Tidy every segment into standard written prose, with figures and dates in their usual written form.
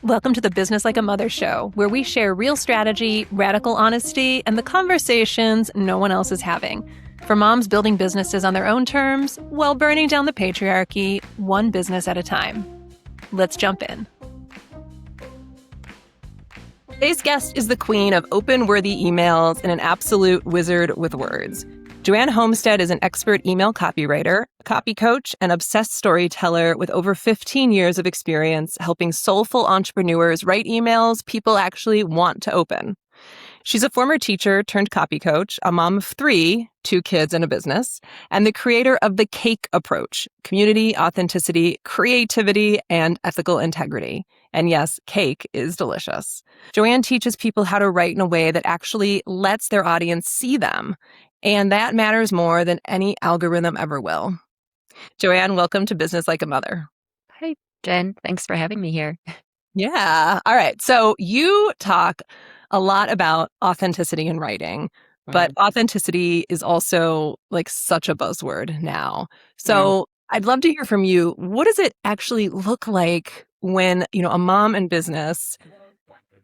Welcome to the Business Like a Mother show, where we share real strategy, radical honesty, and the conversations no one else is having. For moms building businesses on their own terms while burning down the patriarchy, one business at a time. Let's jump in. Today's guest is the queen of open-worthy emails and an absolute wizard with words. Joanne Homestead is an expert email copywriter, copy coach, and obsessed storyteller with over 15 years of experience helping soulful entrepreneurs write emails people actually want to open. She's a former teacher turned copy coach, a mom of 3, 2 kids and a business, and the creator of the CAKE approach: community, authenticity, creativity, and ethical integrity. And yes, cake is delicious. Joanne teaches people how to write in a way that actually lets their audience see them. And that matters more than any algorithm ever will. Joanne, welcome to Business Like a Mother. Hi, Jen. Thanks for having me here. Yeah. All right. So you talk a lot about authenticity in writing, but authenticity is also like such a buzzword now. So I'd love to hear from you. What does it actually look like when, a mom in business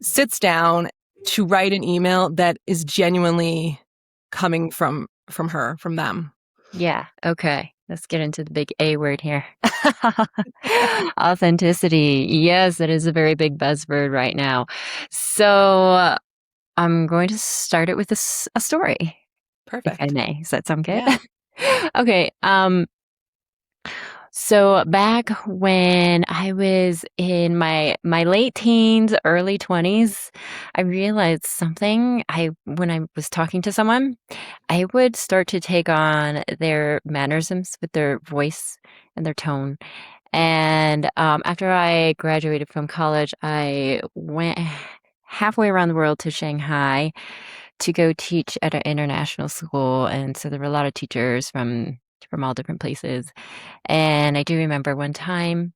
sits down to write an email that is genuinely coming from her, from them? Yeah. Okay. Let's get into the big A word here. Authenticity. Yes, it is a very big buzzword right now. So I'm going to start it with a story, if I Perfect. may. Does that sound good? Yeah. Okay. So back when I was in my late teens, early 20s, I realized something. When I was talking to someone, I would start to take on their mannerisms with their voice and their tone. And after I graduated from college, I went halfway around the world to Shanghai to go teach at an international school. And so there were a lot of teachers from all different places. And I do remember one time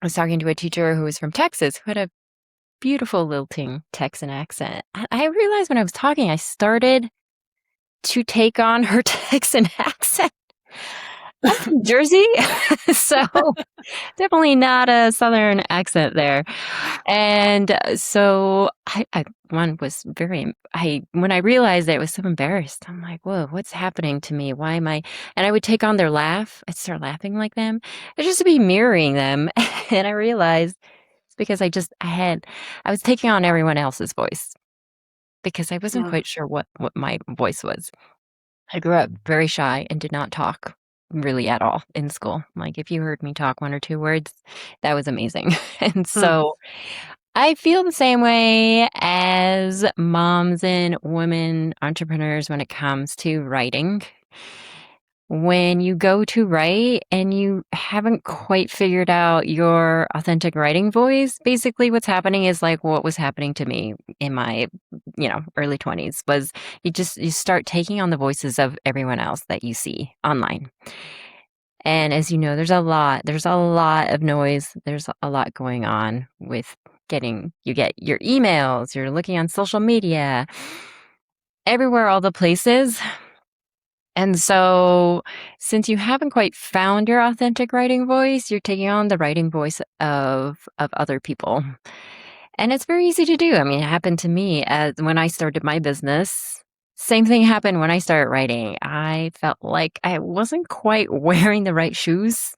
I was talking to a teacher who was from Texas, who had a beautiful lilting Texan accent. And I realized when I was talking, I started to take on her Texan accent. I'm from Jersey, so definitely not a Southern accent there. And so I one was very, when I realized that, I was so embarrassed. I'm like, whoa, what's happening to me? Why am I? And I would take on their laugh. I'd start laughing like them. It's just to be mirroring them. And I realized it's because I was taking on everyone else's voice because I wasn't quite sure what my voice was. I grew up very shy and did not talk really at all in school. Like, if you heard me talk 1 or 2 words, that was amazing. And Hmm. so I feel the same way as moms and women entrepreneurs when it comes to writing. When you go to write and you haven't quite figured out your authentic writing voice, basically what's happening is like what was happening to me in my, early 20s was you start taking on the voices of everyone else that you see online. And as you know, there's a lot of noise. There's a lot going on with you get your emails, you're looking on social media, everywhere, all the places. And so, since you haven't quite found your authentic writing voice, you're taking on the writing voice of other people. And it's very easy to do. I mean, it happened to me as when I started my business. Same thing happened when I started writing. I felt like I wasn't quite wearing the right shoes.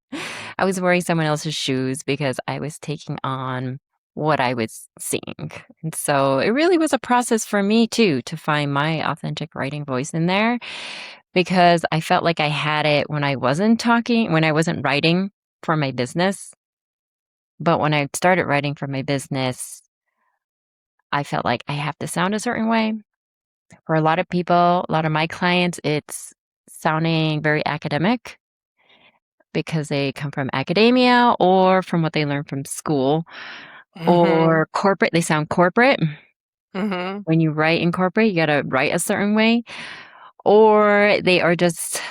I was wearing someone else's shoes because I was taking on what I was seeing. And so it really was a process for me too to find my authentic writing voice in there because I felt like I had it when I wasn't writing for my business. But when I started writing for my business, I felt like I have to sound a certain way. For a lot of people, a lot of my clients, it's sounding very academic because they come from academia or from what they learned from school Mm-hmm. or corporate. They sound corporate. Mm-hmm. When you write in corporate, you got to write a certain way. Or they are just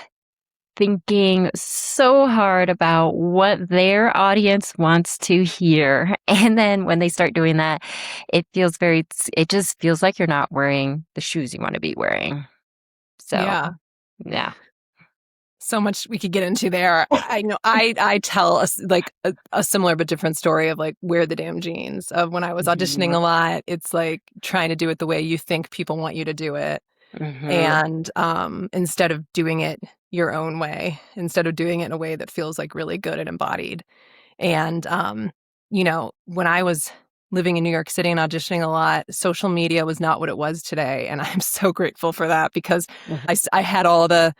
thinking so hard about what their audience wants to hear. And then when they start doing that, it just feels like you're not wearing the shoes you want to be wearing. So, Yeah. yeah. So much we could get into there. I know I tell a similar but different story of like wear the damn jeans of when I was auditioning Mhm. a lot. It's like trying to do it the way you think people want you to do it. Mhm. And instead of doing it your own way, instead of doing it in a way that feels like really good and embodied. And when I was living in New York City and auditioning a lot, social media was not what it was today. And I'm so grateful for that because Mhm. I had all the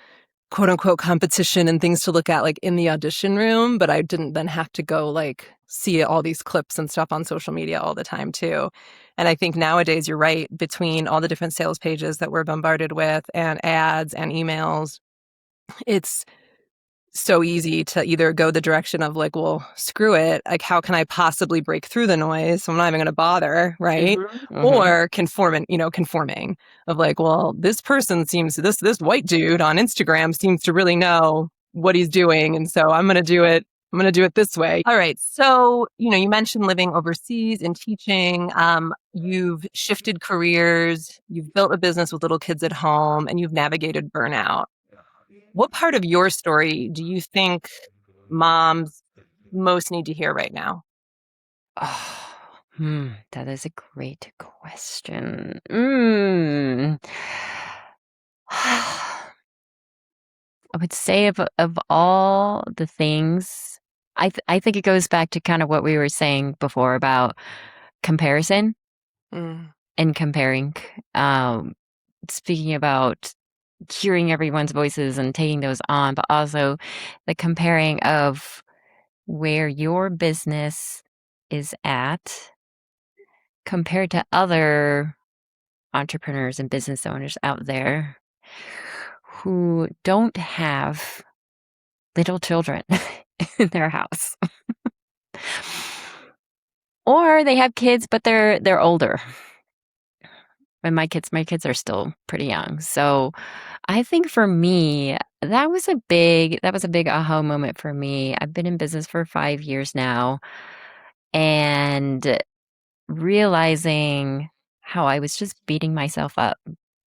quote unquote competition and things to look at like in the audition room, but I didn't then have to go like see all these clips and stuff on social media all the time too. And I think nowadays you're right, between all the different sales pages that we're bombarded with and ads and emails, it's so easy to either go the direction of like, well, screw it. Like, how can I possibly break through the noise? So I'm not even going to bother. Right. Mhm. Mhm. Or conforming of like, well, this person seems this white dude on Instagram seems to really know what he's doing. And so I'm going to do it. I'm going to do it this way. All right. So, you mentioned living overseas and teaching. You've shifted careers. You've built a business with little kids at home and you've navigated burnout. What part of your story do you think moms most need to hear right now? Oh, that is a great question. Mm. I would say of all the things, I think it goes back to kind of what we were saying before about comparison Mm, and comparing. Um, Speaking about hearing everyone's voices and taking those on, but also the comparing of where your business is at compared to other entrepreneurs and business owners out there who don't have little children in their house. Or they have kids, but they're older. And my kids are still pretty young. So I think for me, that was a big aha moment for me. I've been in business for 5 years now and realizing how I was just beating myself up.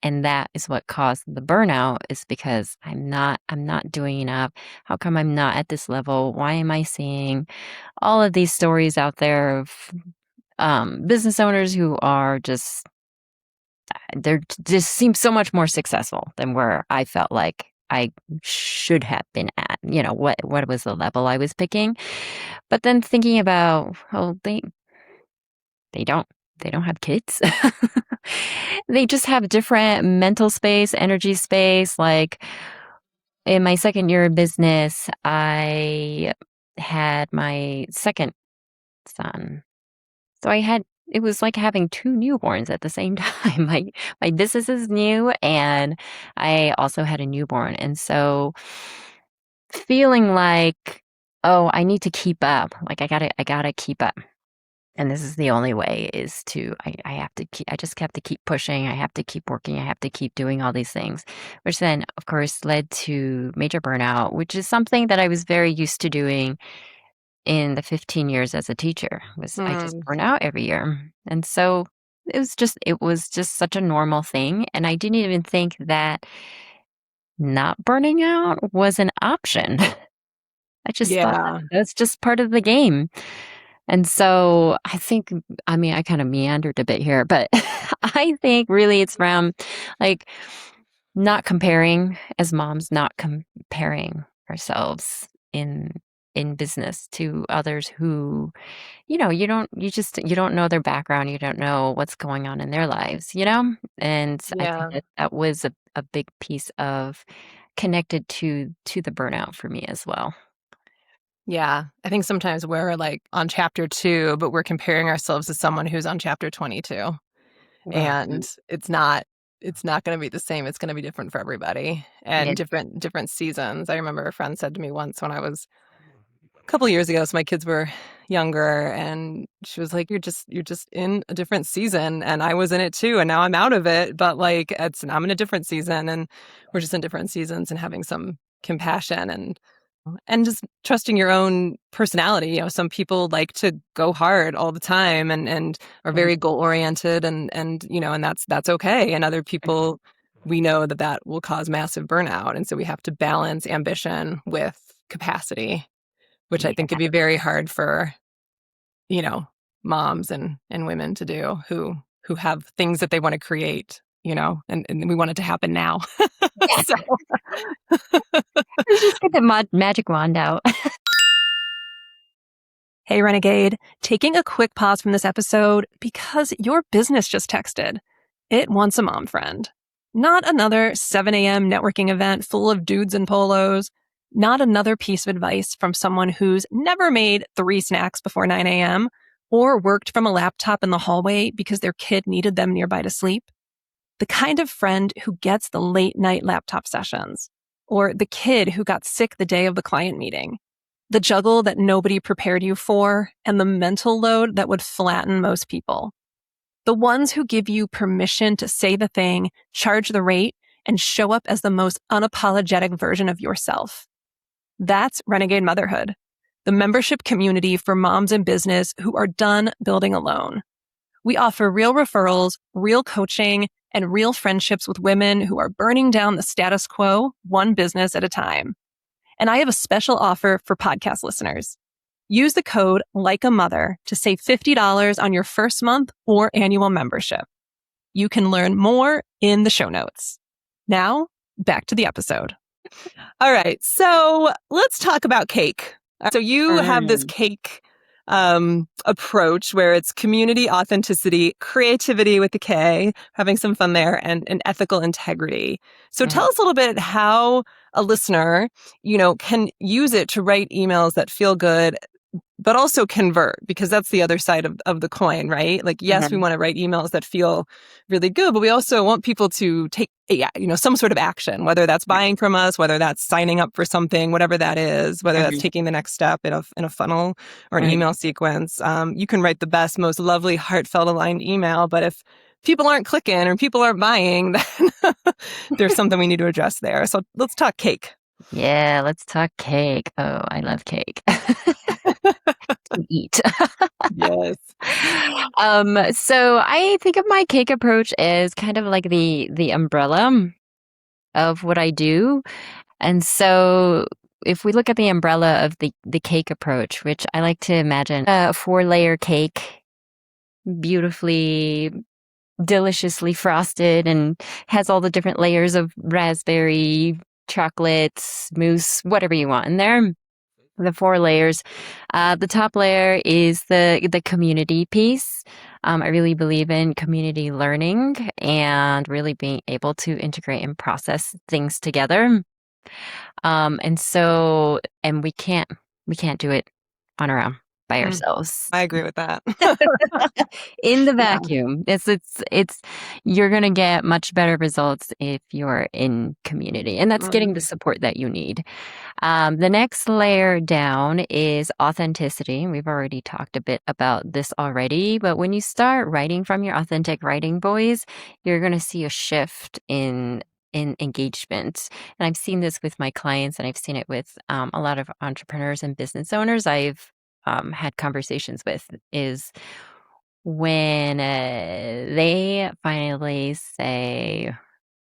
And that is what caused the burnout is because I'm not doing enough. How come I'm not at this level? Why am I seeing all of these stories out there of business owners who are they're just seem so much more successful than where I felt like I should have been at. What was the level I was picking? But then thinking about, oh, they don't they don't have kids. They just have different mental space, energy space. Like in my second year of business, I had my second son. So it was like having two newborns at the same time. My business is new and I also had a newborn. And so feeling like, oh, I need to keep up. Like I gotta keep up. And this is the only way is I have to keep I just have to keep pushing. I have to keep working. I have to keep doing all these things. Which then of course led to major burnout, which is something that I was very used to doing in the 15 years as a teacher. Was I just mm, burn out every year. And so it was just such a normal thing. And I didn't even think that not burning out was an option. I just thought that yeah. that's just part of the game. And so I think, I mean, I kind of meandered a bit here, but I think really it's from like not comparing as moms, not comparing ourselves in business to others who, you don't know their background, you don't know what's going on in their lives. And I think Yeah. that was a big piece of connected to the burnout for me as well. Yeah. I think sometimes we're like on chapter 2, but we're comparing ourselves to someone who's on chapter 22. Mhm. And it's not going to be the same. It's going to be different for everybody and Yeah. different seasons. I remember a friend said to me once when I was a couple years ago, so my kids were younger, and she was like, you're just in a different season, and I was in it too, and now I'm out of it, but like I'm in a different season, and we're just in different seasons, and having some compassion and just trusting your own personality. Some people like to go hard all the time and are Mhm. very goal oriented and that's okay, and other people we know that that will cause massive burnout. And so we have to balance ambition with capacity, which I think could be very hard for, moms and women to do who have things that they want to create, and we want it to happen now. So Let's just get the magic wand out. Hey, Renegade, taking a quick pause from this episode because your business just texted. It wants a mom friend. Not another 7 a.m. networking event full of dudes in polos. Not another piece of advice from someone who's never made 3 snacks before 9 a.m. or worked from a laptop in the hallway because their kid needed them nearby to sleep. The kind of friend who gets the late night laptop sessions, or the kid who got sick the day of the client meeting. The juggle that nobody prepared you for, and the mental load that would flatten most people. The ones who give you permission to say the thing, charge the rate, and show up as the most unapologetic version of yourself. That's Renegade Motherhood, the membership community for moms in business who are done building alone. We offer real referrals, real coaching, and real friendships with women who are burning down the status quo, one business at a time. And I have a special offer for podcast listeners. Use the code LikeAMother to save $50 on your first month or annual membership. You can learn more in the show notes. Now, back to the episode. All right, so let's talk about cake. So you have this cake approach where it's community, authenticity, creativity with the K, having some fun there, and ethical integrity. So tell us a little bit how a listener, can use it to write emails that feel good, but also convert, because that's the other side of the coin, right? Like, yes, we want to write emails that feel really good, but we also want people to take, some sort of action, whether that's buying from us, whether that's signing up for something, whatever that is, whether that's taking the next step in a funnel or an email sequence. You can write the best, most lovely, heartfelt, aligned email, but if people aren't clicking or people aren't buying, then there's something we need to address there. So let's talk cake. Yeah, let's talk cake. Oh, I love cake. To eat. Yes. So I think of my cake approach as kind of like the umbrella of what I do. And so if we look at the umbrella of the cake approach, which I like to imagine a 4-layer cake, beautifully, deliciously frosted and has all the different layers of raspberry, chocolate, mousse, whatever you want in there. The 4 layers. The top layer is the community piece. I really believe in community learning and really being able to integrate and process things together. And we can't do it on our own by ourselves. I agree with that. In the vacuum. It's you're going to get much better results if you're in community, and that's getting the support that you need. The next layer down is authenticity. We've already talked a bit about this already, but when you start writing from your authentic writing voice, you're going to see a shift in engagement. And I've seen this with my clients, and I've seen it with a lot of entrepreneurs and business owners I've had conversations with, is when they finally say,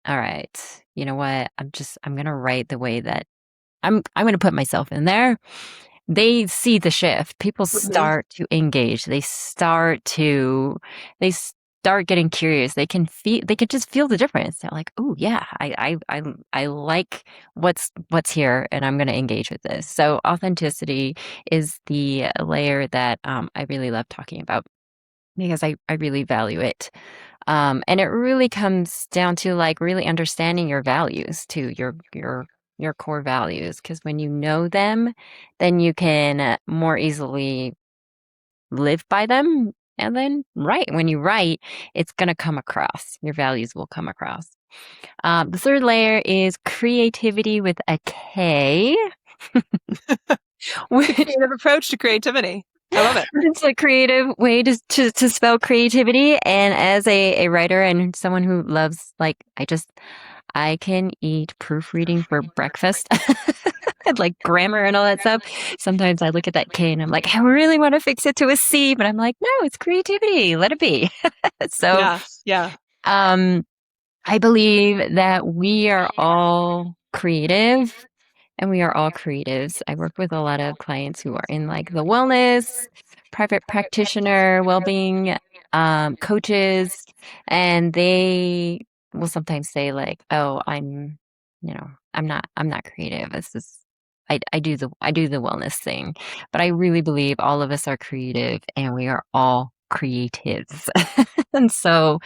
all right, you know what, I'm going to write the way that I'm going to put myself in there. They see the shift. People start to engage. They start getting curious. They can just feel the difference. They're like, oh yeah, I like what's here, and I'm going to engage with this. So authenticity is the layer that I really love talking about, because I really value it. And it really comes down to like really understanding your values too, your core values, because when you know them, then you can more easily live by them. And then when you write, it's going to come across. Your values will come across. The third layer is creativity with a K. Creative approach to creativity. I love it. It's a creative way to spell creativity. And as a writer and someone who loves, I can eat proofreading for breakfast. Like grammar and all that stuff. Sometimes I look at that K and I'm like, I really want to fix it to a C, but I'm like, no, it's creativity. Let it be. So, yeah. I believe that we are all creative and we are all creatives. I work with a lot of clients who are in like the wellness, private practitioner, well-being coaches, and they will sometimes say like, "Oh, I'm not creative. It's just I do the wellness thing." But I really believe all of us are creative and we are all creatives. And so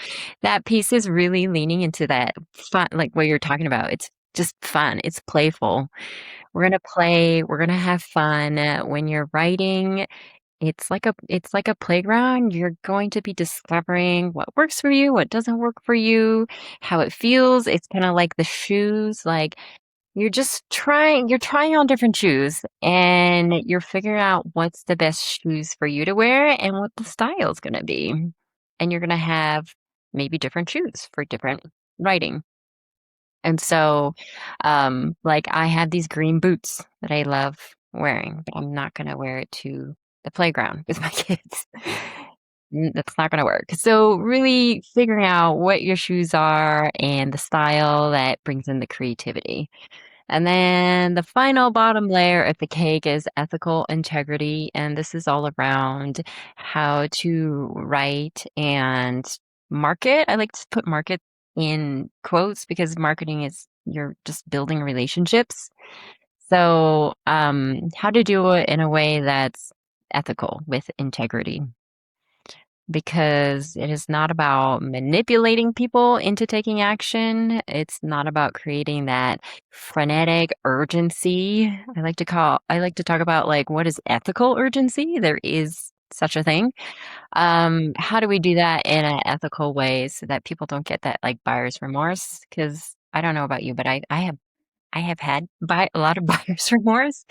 that piece is really leaning into that fun, like what you're talking about. It's just fun. It's playful. We're gonna play. We're gonna have fun. When you're writing, it's like a playground. You're going to be discovering what works for you, what doesn't work for you, how it feels. It's kind of like the shoes. Like you're trying on different shoes and you're figuring out what's the best shoes for you to wear and what the style is going to be. And you're going to have maybe different shoes for different writing. And so, like I have these green boots that I love wearing, but I'm not going to wear it to the playground with my kids. That's not going to work. So, really figuring out what your shoes are and the style that brings in the creativity. And then the final bottom layer of the cake is ethical integrity. And this is all around how to write and market. I like to put market in quotes because marketing is you're just building relationships. So, how to do it in a way that's ethical with integrity because it is not about manipulating people into taking action. It's not about creating that frenetic urgency. I like to talk about like what is ethical urgency? There is such a thing. How do we do that in an ethical way so that people don't get that like buyer's remorse? Because I don't know about you, but I have had a lot of buyer's remorse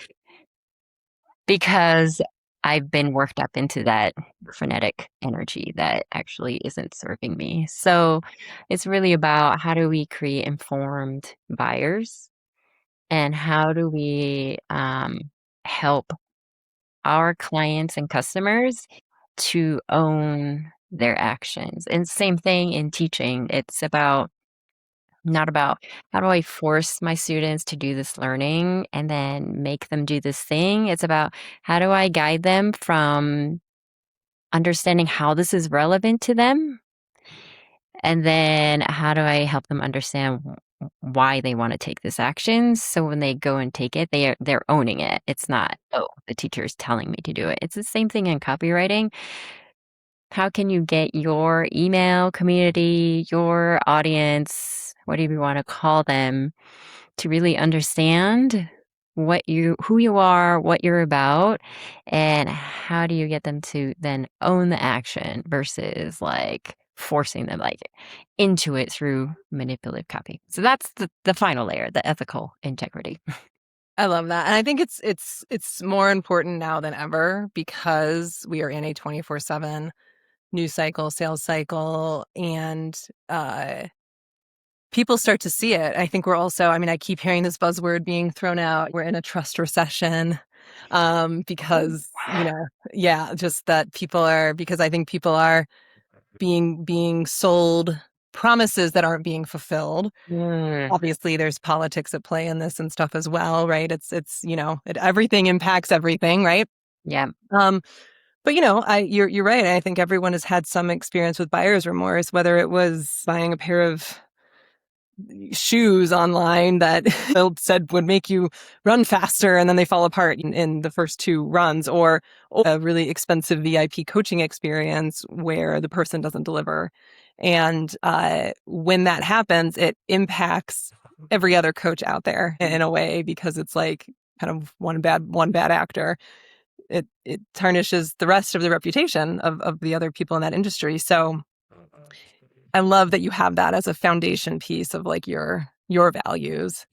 because I've been worked up into that frenetic energy that actually isn't serving me. So it's really about how do we create informed buyers and how do we help our clients and customers to own their actions. And same thing in teaching. It's about not about how do I force my students to do this learning and then make them do this thing. It's about how do I guide them from understanding how this is relevant to them, and then how do I help them understand why they want to take this action. So when they go and take it, they're owning it. It's not, oh, the teacher is telling me to do it. It's the same thing in copywriting. How can you get your email community, your audience, whatever you want to call them, to really understand who you are, what you're about, and how do you get them to then own the action versus like forcing them like into it through manipulative copy. So that's the final layer, the ethical integrity. I love that. And I think it's more important now than ever because we are in a 24/7 news cycle, sales cycle, and people start to see it. I think we're also, I mean, I keep hearing this buzzword being thrown out. We're in a trust recession because, yeah, just that because I think people are being sold promises that aren't being fulfilled. Mm, Obviously, there's politics at play in this and stuff as well, right? Everything impacts everything, right? yeah. Um, but you're right. I think everyone has had some experience with buyer's remorse, whether it was buying a pair of shoes online that said would make you run faster and then they fall apart in the first two runs, or a really expensive VIP coaching experience where the person doesn't deliver. And when that happens, it impacts every other coach out there in a way because it's like kind of one bad actor. It tarnishes the rest of the reputation of the other people in that industry. So I love that you have that as a foundation piece of like your values,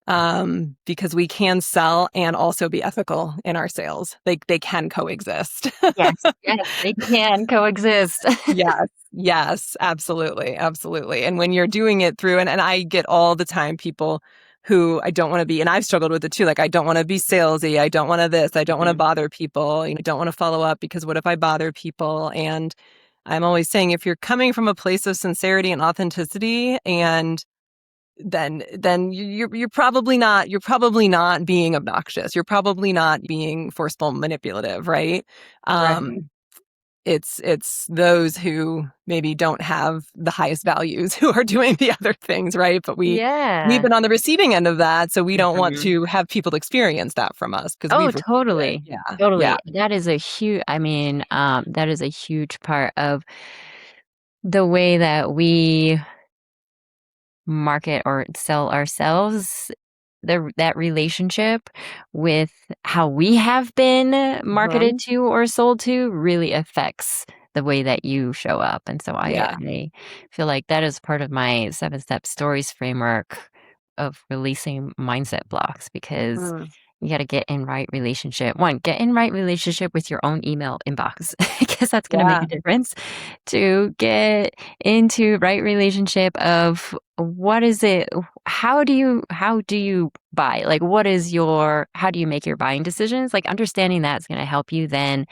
because we can sell and also be ethical in our sales. They can coexist. Yes, yes, they can coexist. Yes, yes, absolutely, absolutely. And when you're doing it through, and I get all the time people who I don't want to be, and I've struggled with it too. Like I don't want to be salesy. I don't want to this. I don't want to Mhm. bother people. Don't want to follow up because what if I bother people? And I'm always saying if you're coming from a place of sincerity and authenticity, and then you're probably not being obnoxious. You're probably not being forceful, manipulative, right? Right. It's those who maybe don't have the highest values who are doing the other things, right? But we've Yeah. been on the receiving end of that, so we don't want Mhm. to have people experience that from us because Oh, we've received it. totally. Yeah, yeah. Totally. That is a huge I mean, that is a huge part of the way that we market or sell ourselves, that relationship with how we have been marketed Mhm. to or sold to really affects the way that you show up. And so Yeah. I feel like that is part of my 7-step stories framework of releasing mindset blocks because Mm, you got to get in right relationship. One, get in right relationship with your own email inbox because that's going to make yeah, a difference. To get into right relationship of what is it how do you buy, like what is your how do you make your buying decisions, like understanding that's going to help you then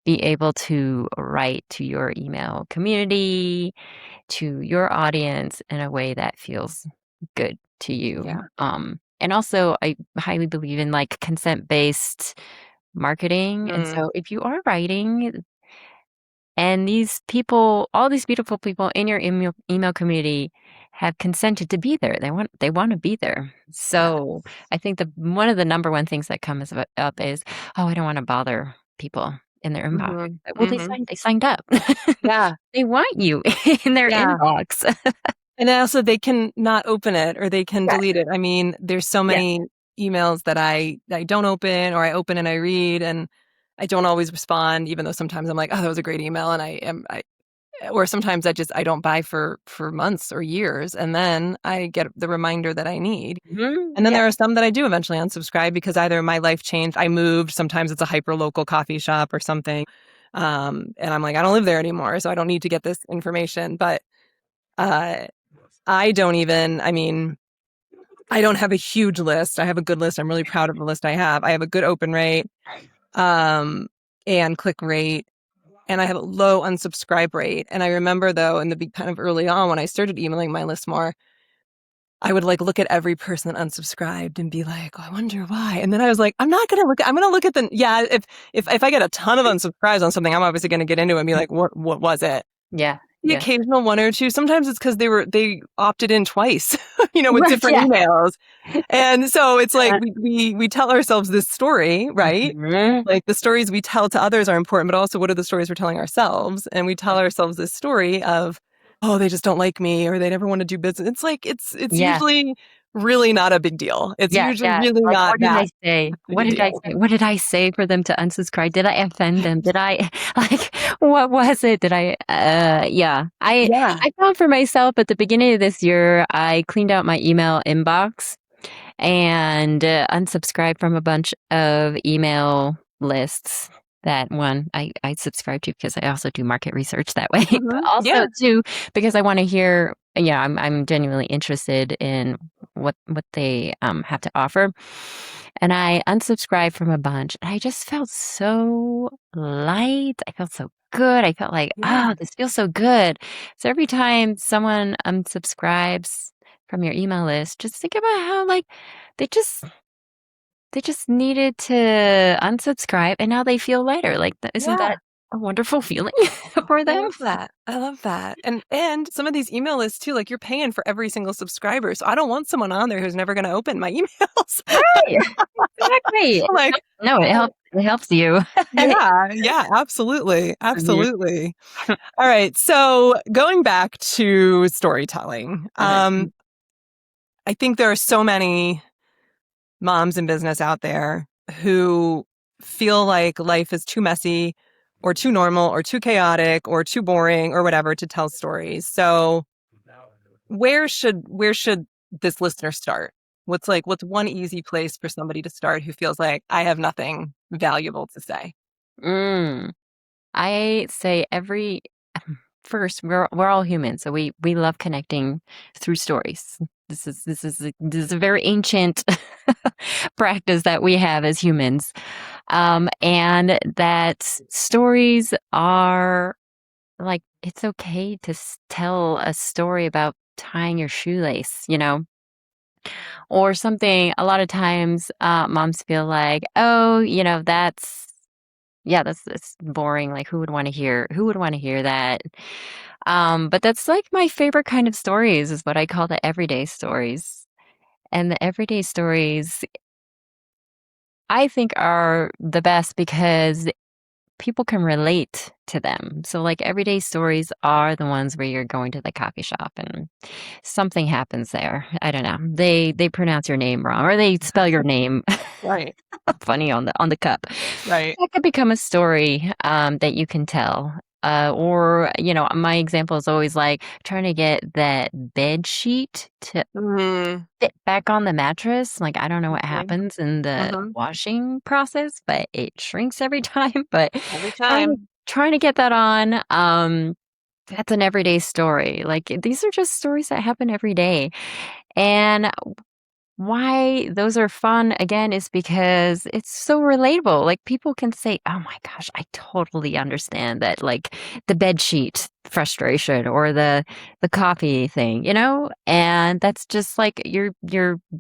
be able to write to your email community, to your audience in a way that feels good to you. yeah. And also I highly believe in like consent based marketing, and Mm, so if you are writing and these people, all these beautiful people in your email community have consented to be there. They want to be there. yeah. So I think the one of the number one things that comes up is, oh, I don't want to bother people in their inbox. Mhm, Well, mhm. they signed up. Yeah, They want you in their yeah. inbox. And also they can not open it or they can Yeah. delete it. I mean, there's so Yeah. many emails that I don't open, or I open and I read and I don't always respond, even though sometimes I'm like, oh, that was a great email. And or sometimes I don't buy for months or years. And then I get the reminder that I need. Mhm. And then Yeah. there are some that I do eventually unsubscribe because either my life changed, I moved, sometimes it's a hyper local coffee shop or something. And I'm like, I don't live there anymore, so I don't need to get this information. But uh, I mean, I don't have a huge list. I have a good list. I'm really proud of the list I have. I have a good open rate, um, and click rate, and I have a low unsubscribe rate. And I remember though, in the big kind of early on when I started emailing my list more, I would like look at every person that unsubscribed and be like, oh, I wonder why. And then I was like, I'm gonna look at yeah, if I get a ton of unsubscribes on something, I'm obviously gonna get into it and be like, what was it? Yeah. The Yeah. occasional one or two. Sometimes it's because they opted in twice, with Right. different Yeah. emails. And so it's like we tell ourselves this story, right? Mhm. Like the stories we tell to others are important, but also what are the stories we're telling ourselves? And we tell ourselves this story of, oh, they just don't like me or they never want to do business. It's like it's Yeah. usually really not a big deal. It's Yeah, usually yeah, really like, not what did I that say? big What a did I deal. say? What did I say for them to unsubscribe? Did I offend them? Did I like, what was it? Did I yeah. Yeah. I found for myself at the beginning of this year, I cleaned out my email inbox and, unsubscribed from a bunch of email lists that one I subscribe to because I also do market research that way, but Yeah. also too because I wanna hear yeah, I'm genuinely interested in what they, have to offer, and I unsubscribed from a bunch, and I just felt so light, I felt so good, I felt like, Yeah. "Oh, this feels so good." So every time someone unsubscribes from your email list, just think about how, like, they just they just needed to unsubscribe, and now they feel lighter, like, that isn't Yeah. that a wonderful feeling for I them? love that. I love that. And some of these email lists too, like you're paying for every single subscriber. So I don't want someone on there who's never going to open my emails. Right, exactly. Like, No, it helps you. yeah, yeah, absolutely. Mhm. Absolutely. All right. So going back to storytelling, Mhm. I think there are so many moms in business out there who feel like life is too messy or too normal or too chaotic or too boring or whatever to tell stories. So where should this listener start? What's one easy place for somebody to start who feels like I have nothing valuable to say? Mm. I say every first, we're all human, so we love connecting through stories. This is a very ancient practice that we have as humans, and that stories are like it's okay to tell a story about tying your shoelace, you know, or something. A lot of times, moms feel like, oh, you know, that's boring. Like, who would want to hear that? But that's like my favorite kind of stories is what I call the everyday stories. And the everyday stories I think are the best because people can relate to them. So like everyday stories are the ones where you're going to the coffee shop and something happens there. I don't know. They pronounce your name wrong or they spell your name Right. funny on the cup. Right. That could become a story that you can tell. Or, you know, my example is always like trying to get that bed sheet to Mm, fit back on the mattress. Like, I don't know what okay. happens in the Hmm. washing process, but it shrinks every time. But Every trying to time. trying to get that on, that's an everyday story. Like, these are just stories that happen every day. And why those are fun, again, is because it's so relatable. Like, people can say, "Oh my gosh, I totally understand that," like, the bed sheet frustration or the coffee thing, you know? And that's just like you're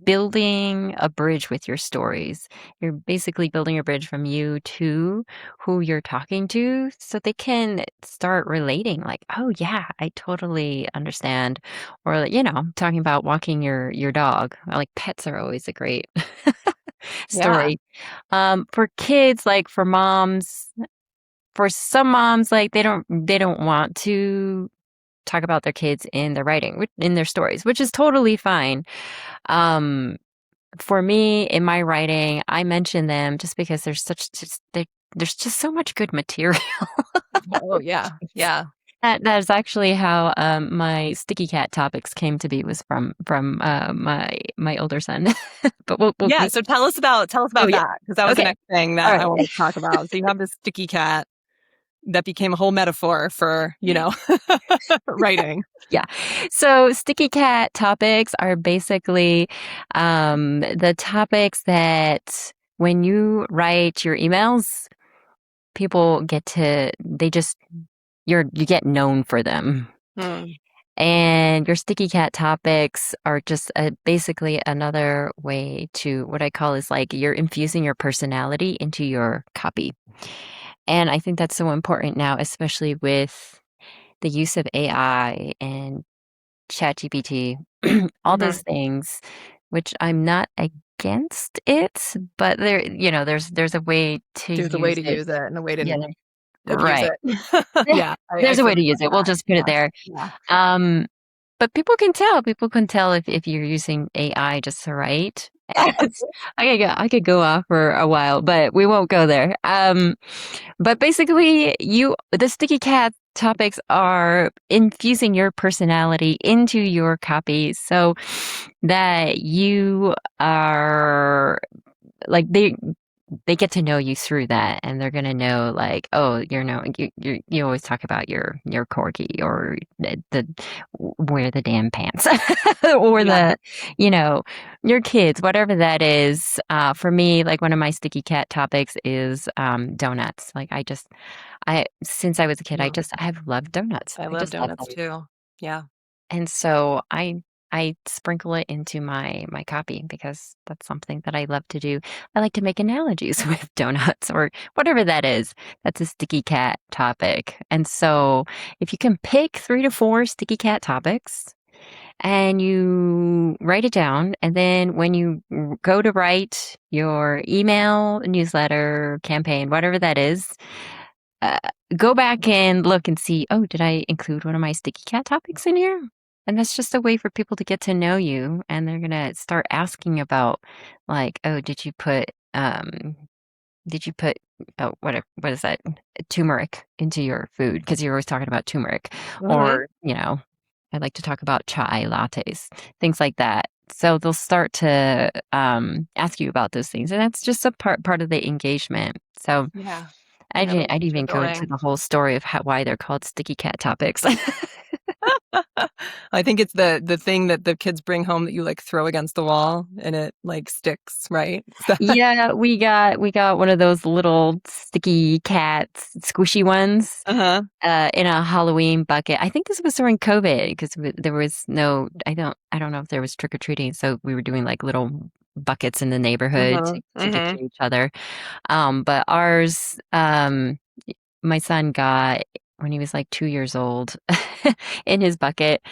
building a bridge with your stories. You're basically building a bridge from you to who you're talking to so they can start relating like, "Oh, yeah, I totally understand." Or, you know, talking about walking your dog. Like, pets are always a great Yeah. story. For kids, like, for moms for some moms, like, they don't want to talk about their kids in their writing, in their stories, which is totally fine. Um, for me, in my writing, I mention them just because there's just so much good material. Oh, yeah. Yeah. That is actually how, my sticky cat topics came to be was from my older son. But we'll Yeah. we So tell us Oh, about yeah. that because that was the Okay. next thing that I Alright. wanted to talk about. So you have this sticky cat that became a whole metaphor for, writing. Yeah. So sticky cat topics are basically, the topics that when you write your emails, people get to they just you get known for them. Hmm. And your sticky cat topics are just basically another way to what I call is like you're infusing your personality into your copy. And I think that's so important now, especially with the use of AI and ChatGPT, all those Hmm. things, which I'm not against it, but there's a way to There's a way use to it. use it and a way to Yeah, abuse right. it. Yeah. I There's a feel way to you use about it. We'll that. just put it Yeah. there. Yeah. Um, But people can tell. People can tell if you're using AI just to write. It's I could go off for a while, but we won't go there. But basically, the sticky cat topics are infusing your personality into your copy so that you are like they get to know you through that and they're gonna know like oh you always talk about your corgi or the wear the damn pants or Yeah. the you know your kids whatever that is for me like one of my sticky cat topics is donuts like I since I was a kid Mm. I've loved donuts I I love just love donuts them too. Yeah. and so I sprinkle it into my copy because that's something that I love to do. I like to make analogies with donuts or whatever that is. That's a sticky cat topic. And so if you can pick 3 to 4 sticky cat topics and you write it down, and then when you go to write your email, newsletter, campaign, whatever that is, uh, go back and look and see, oh, did I include one of my sticky cat topics in here? And that's just a way for people to get to know you. And they're going to start asking about, like, oh, did you put, oh, what is that? Turmeric into your food? Because you're always talking about turmeric. Hmm. Or, I like to talk about chai lattes, things like that. So they'll start to ask you about those things. And that's just a part of the engagement. So, Yeah. I Another didn't way I to didn't get even go into going. the whole story of why they're called sticky cat topics. I think it's the thing that the kids bring home that you like throw against the wall and it like sticks, right? Yeah, we got one of those little sticky cats, squishy ones, Uh-huh. in a Halloween bucket. I think this was during COVID because there was no, I don't know if there was trick or treating, so we were doing like little buckets in the neighborhood Mm-hmm. to give to Mm-hmm. each other. But ours, my son got when he was like 2 years old in his bucket,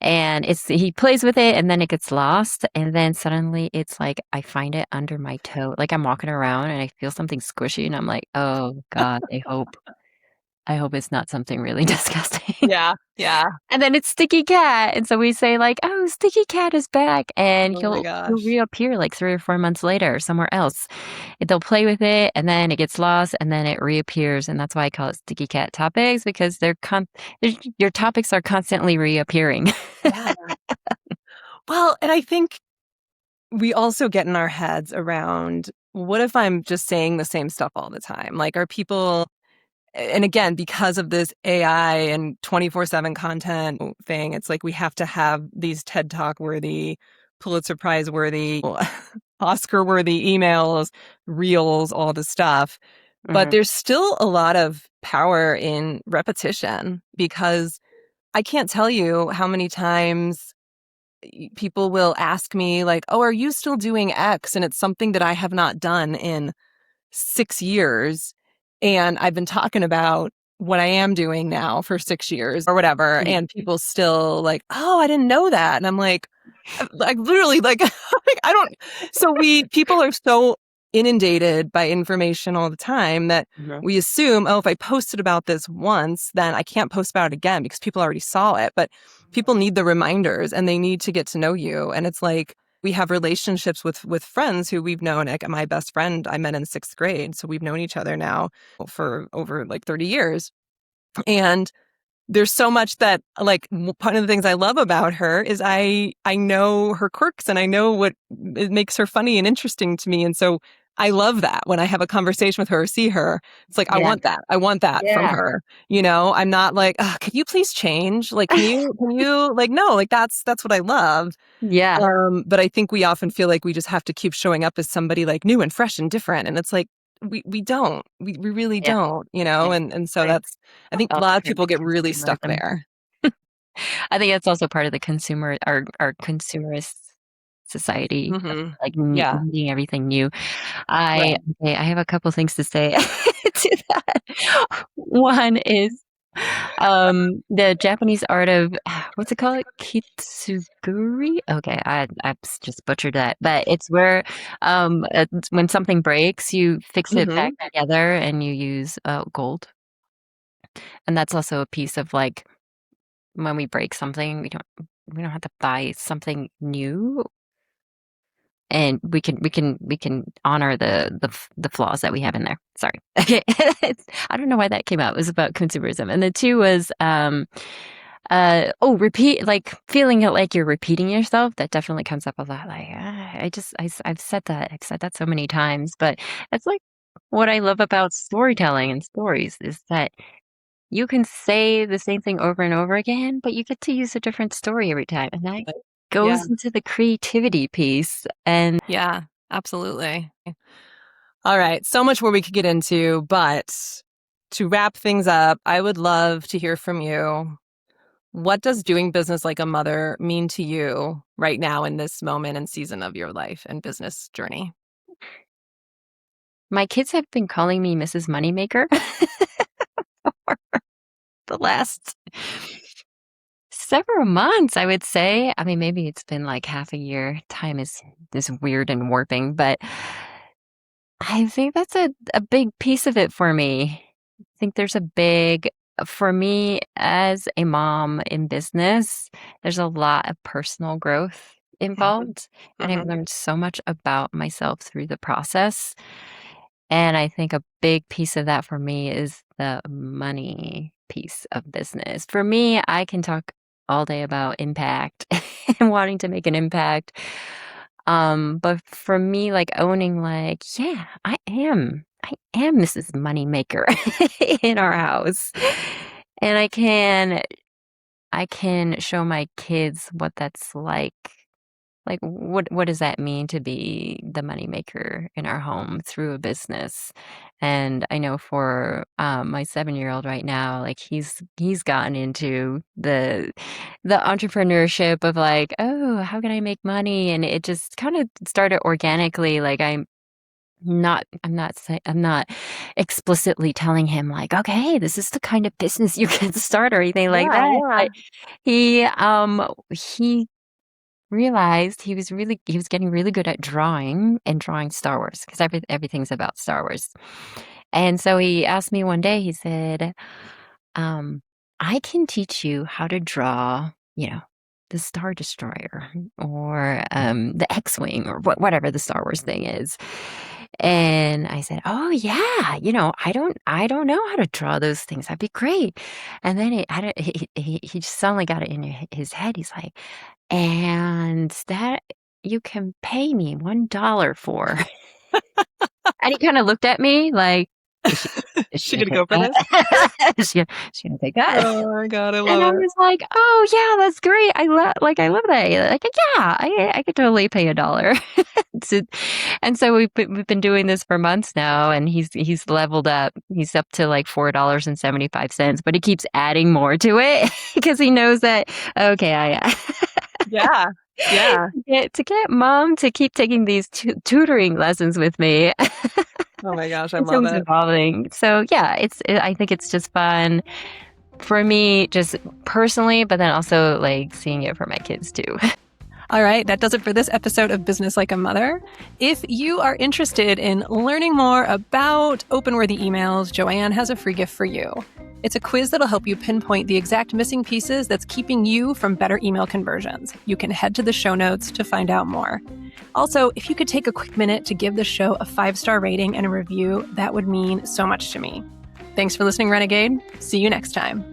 and he plays with it and then it gets lost, and then suddenly it's like I find it under my toe. Like I'm walking around and I feel something squishy and I'm like, "Oh God, I hope it's not something really disgusting." Yeah. Yeah. And then it's Sticky Cat, and so we say like, "Oh, Sticky Cat is back," and Oh my he'll gosh. reappear like 3 or 4 months later somewhere else. They'll play with it, and then it gets lost, and then it reappears, and that's why I call it Sticky Cat topics because your topics are constantly reappearing. Yeah. Well, and I think we also get in our heads around what if I'm just saying the same stuff all the time? Like, are people, and again, because of this AI and 24/7 content thing, it's like we have to have these TED Talk worthy, Pulitzer Prize worthy, Oscar worthy emails, reels, all the stuff. But Mhm. there's still a lot of power in repetition because I can't tell you how many times people will ask me, like, oh, are you still doing X? And it's something that I have not done in 6 years. And I've been talking about what I am doing now for 6 years or whatever. Mhm. And people still like, oh, I didn't know that. And I'm like literally like, like, I don't, so people are so inundated by information all the time that Mhm. we assume, oh, if I posted about this once, then I can't post about it again because people already saw it. But people need the reminders and they need to get to know you. And it's like, we have relationships with friends who we've known. Like my best friend I met in 6th grade. So we've known each other now for over like 30 years. And there's so much that like one of the things I love about her is I know her quirks and I know what it makes her funny and interesting to me. And so I love that when I have a conversation with her or see her. It's like I Yeah. want that. I want that from Yeah. her. I'm not like, can you please change? Like, can you like no, like that's what I love. Yeah. But I think we often feel like we just have to keep showing up as somebody like new and fresh and different. And it's like we don't. We really Yeah. don't, Yeah. and so Right. that's I think a Also lot of part of the people get really stuck consumerism. there. I think that's also part of the our consumerist society of Mhm. like Yeah. needing everything new. I Right. okay, I have a couple things to say to that. One is the Japanese art of what's it called? Kitsuguri? Okay, just butchered that. But it's where when something breaks, you fix it back Mhm. together and you use gold. And that's also a piece of like when we break something, we don't have to buy something new, and we can honor the flaws that we have in there. Sorry. Okay. I don't know why that came out. It was about consumerism. And the two was repeat, like feeling it like you're repeating yourself. That definitely comes up a lot. Like I've said that. I've said that so many times, but it's like what I love about storytelling and stories is that you can say the same thing over and over again, but you get to use a different story every time, and that Yeah. goes into the creativity piece, and Yeah. Absolutely. All right. So much more we could get into, but to wrap things up, I would love to hear from you. What does doing business like a mother mean to you right now in this moment and season of your life and business journey? my kids have been calling me Mrs. Moneymaker for the last several months, I would say. I mean, maybe it's been like half a year. Time is weird and warping, but I think that's a big piece of it for me. I think there's a big for me as a mom in business, there's a lot of personal growth involved, and I've Mhm. learned so much about myself through the process. And I think a big piece of that for me is the money piece of business. For me, I can talk all day about impact and wanting to make an impact. But for me, like owning like, yeah, I am Mrs. Moneymaker in our house. And I can I can show my kids what that's like. Like, what does that mean to be the moneymaker in our home through a business? And I know for my 7-year-old right now, like he's gotten into the entrepreneurship of like, oh, how can I make money? And it just kind of started organically. Like I'm not explicitly telling him like, okay, this is the kind of business you can start or anything like Yeah, that. yeah. But he realized he was getting really good at drawing and drawing Star Wars because everything's about Star Wars. And so he asked me one day, he said, um, I can teach you how to draw, the Star Destroyer or the X-Wing or whatever the Star Wars thing is. And I said, "Oh yeah, I don't know how to draw those things. That'd be great." And then he just suddenly got it in his head. He's like, "And that you can pay me $1 for." And he kind of looked at me like, "Is she is she She gonna gonna take go for this? that? Is she gonna take that?" Oh my God, I And love I it. was like, "Oh, yeah, that's great. I love that." Like, "Yeah, I could totally pay $1." To and so we've been doing this for months now, and he's leveled up. He's up to, like, $4.75, but he keeps adding more to it because he knows that, okay, I Yeah, yeah. to get mom to keep taking these tutoring lessons with me. Oh my gosh, I It's love always it. evolving. So, yeah, I think it's just fun for me just personally, but then also, like, seeing it for my kids too. All right, that does it for this episode of Business Like a Mother. If you are interested in learning more about open-worthy emails, Joanne has a free gift for you. It's a quiz that'll help you pinpoint the exact missing pieces that's keeping you from better email conversions. You can head to the show notes to find out more. Also, if you could take a quick minute to give the show a 5-star rating and a review, that would mean so much to me. Thanks for listening, Renegade. See you next time.